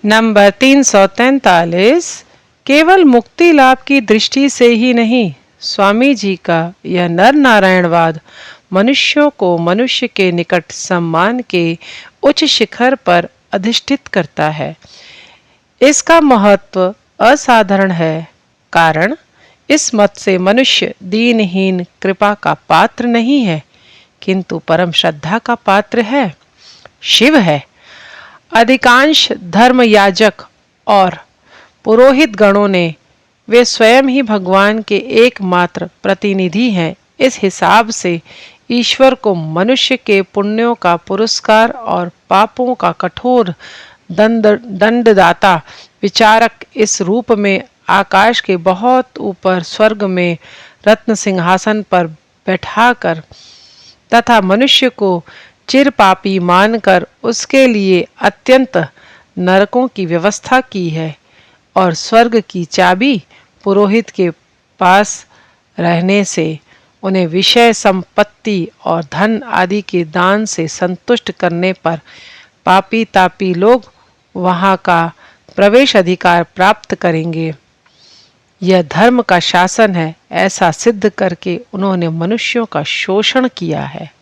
Number 343। केवल मुक्ति लाभ की दृष्टि से ही नहीं, स्वामी जी का यह नर नारायणवाद मनुष्यों को मनुष्य के निकट सम्मान के उच्च शिखर पर अधिष्ठित करता है। इसका महत्व असाधारण है, कारण इस मत से मनुष्य दीनहीन कृपा का पात्र नहीं है, किंतु परम श्रद्धा का पात्र है, शिव है। अधिकांश धर्म याजक और पुरोहित गणों ने वे स्वयं ही भगवान के एकमात्र प्रतिनिधि हैं। इस हिसाब से ईश्वर को मनुष्य के पुण्यों का पुरस्कार और पापों का कठोर दंडदाता विचारक इस रूप में आकाश के बहुत ऊपर स्वर्ग में रत्न सिंहासन पर बैठाकर तथा मनुष्य को चिर पापी मानकर उसके लिए अत्यंत नरकों की व्यवस्था की है और स्वर्ग की चाबी पुरोहित के पास रहने से उन्हें विषय संपत्ति और धन आदि के दान से संतुष्ट करने पर पापी तापी लोग वहां का प्रवेश अधिकार प्राप्त करेंगे। यह धर्म का शासन है, ऐसा सिद्ध करके उन्होंने मनुष्यों का शोषण किया है।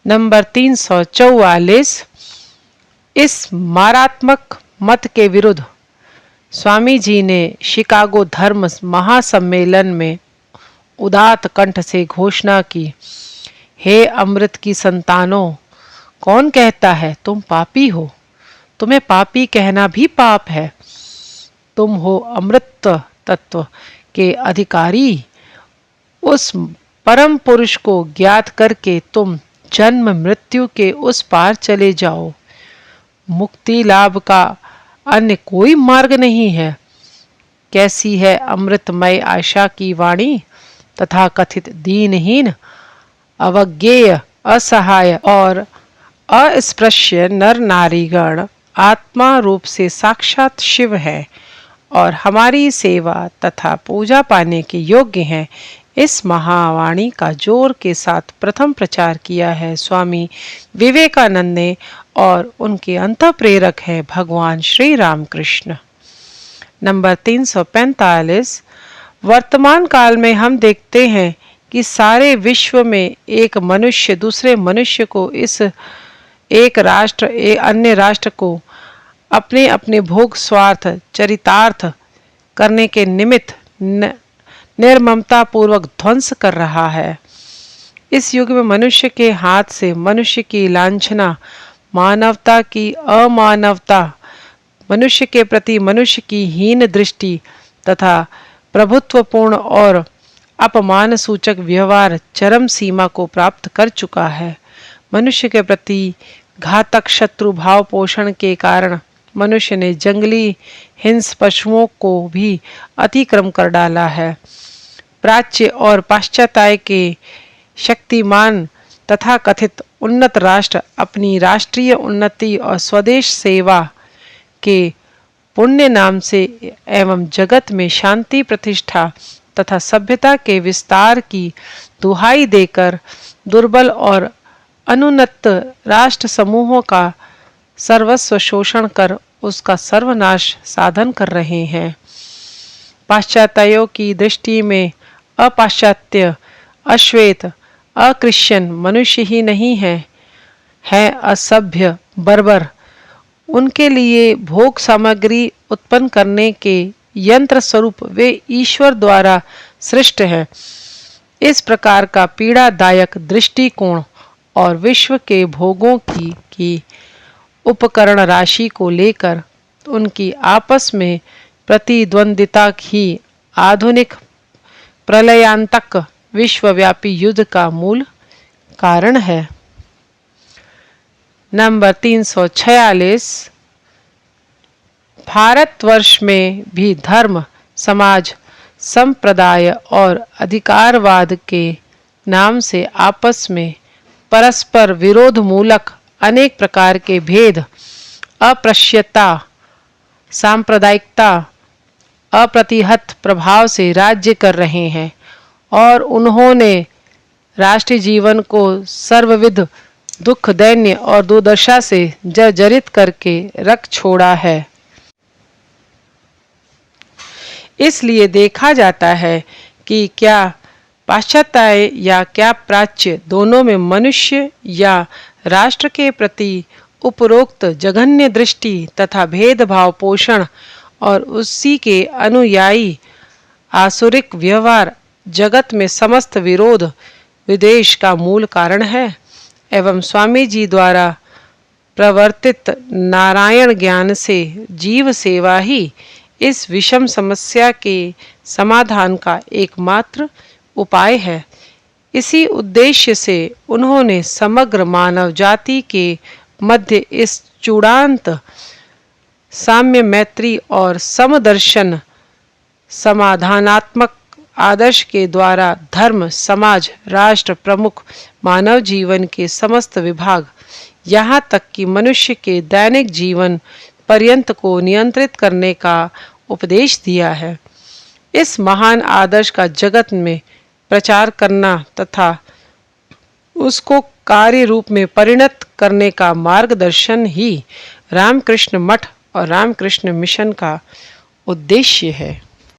नंबर 344। इस मारात्मक मत के विरुद्ध स्वामी जी ने शिकागो धर्म महासम्मेलन में उदात्त कंठ से घोषणा की, हे अमृत की संतानों, कौन कहता है तुम पापी हो? तुम्हें पापी कहना भी पाप है। तुम हो अमृत तत्व के अधिकारी। उस परम पुरुष को ज्ञात करके तुम जन्म मृत्यु के उस पार चले जाओ। मुक्ति लाभ का अन्य कोई मार्ग नहीं है। कैसी है अमृतमय आशा की वाणी, तथा कथित दीनहीन, अवज्ञेय, असहाय और अस्पृश्य नर नारीगण आत्मा रूप से साक्षात शिव है और हमारी सेवा तथा पूजा पाने के योग्य हैं। इस महावाणी का जोर के साथ प्रथम प्रचार किया है स्वामी विवेकानंद ने और उनके अंतः प्रेरक है भगवान श्री रामकृष्ण। नंबर 345। वर्तमान काल में हम देखते हैं कि सारे विश्व में एक मनुष्य दूसरे मनुष्य को इस एक राष्ट्र अन्य राष्ट्र को अपने अपने भोग स्वार्थ चरितार्थ करने के निमित्त निर्ममता पूर्वक ध्वंस कर रहा है। इस युग में मनुष्य के हाथ से मनुष्य की लांछना, मानवता की अमानवता, मनुष्य के प्रति मनुष्य की हीन दृष्टि तथा प्रभुत्वपूर्ण और अपमान सूचक व्यवहार चरम सीमा को प्राप्त कर चुका है। मनुष्य के प्रति घातक शत्रु भाव पोषण के कारण मनुष्य ने जंगली हिंस पशुओं को भी अतिक्रम कर डाला है। प्राच्य और पाश्चात्य के शक्तिमान तथा कथित उन्नत राष्ट्र अपनी राष्ट्रीय उन्नति और स्वदेश सेवा के पुण्य नाम से एवं जगत में शांति प्रतिष्ठा तथा सभ्यता के विस्तार की दुहाई देकर दुर्बल और अनुन्नत राष्ट्र समूहों का सर्वस्व शोषण कर उसका सर्वनाश साधन कर रहे हैं। पाश्चात्यों की दृष्टि में अपाश्चात्य, अश्वेत, अक्रिश्चियन मनुष्य ही नहीं है असभ्य, बर्बर। उनके लिए भोग सामग्री उत्पन्न करने के यंत्र स्वरूप वे ईश्वर द्वारा सृष्ट हैं। इस प्रकार का पीड़ादायक दृष्टिकोण और विश्व के भोगों की उपकरण राशि को लेकर उनकी आपस में प्रतिद्वंदिता ही आधुनिक प्रलयांतक विश्वव्यापी युद्ध का मूल कारण है। नंबर 346। भारतवर्ष में भी धर्म, समाज, संप्रदाय और अधिकारवाद के नाम से आपस में परस्पर विरोध मूलक अनेक प्रकार के भेद, अप्रश्यता, सांप्रदायिकता, अप्रतिहत प्रभाव से राज्य कर रहे हैं और उन्होंने राष्ट्रीय जीवन को सर्वविध दुख, दैन्य और दुर्दशा से जर्जरित करके रख छोड़ा है। इसलिए देखा जाता है कि क्या पाश्चात्य या क्या प्राच्य, दोनों में मनुष्य या राष्ट्र के प्रति उपरोक्त जघन्य दृष्टि तथा भेदभाव पोषण और उसी के अनुयायी आसुरिक व्यवहार जगत में समस्त विरोध विद्वेष का मूल कारण है। एवं स्वामी जी द्वारा प्रवर्तित नारायण ज्ञान से जीव सेवा ही इस विषम समस्या के समाधान का एकमात्र उपाय है। इसी उद्देश्य से उन्होंने समग्र मानव जाति के मध्य इस चूड़ांत साम्य, मैत्री और समदर्शन समाधानात्मक आदर्श के द्वारा धर्म, समाज, राष्ट्र, प्रमुख मानव जीवन के समस्त विभाग, यहाँ तक कि मनुष्य के दैनिक जीवन पर्यंत को नियंत्रित करने का उपदेश दिया है। इस महान आदर्श का जगत में प्रचार करना तथा उसको कार्य रूप में परिणत करने का मार्गदर्शन ही रामकृष्ण मठ और रामकृष्ण मिशन का उद्देश्य है।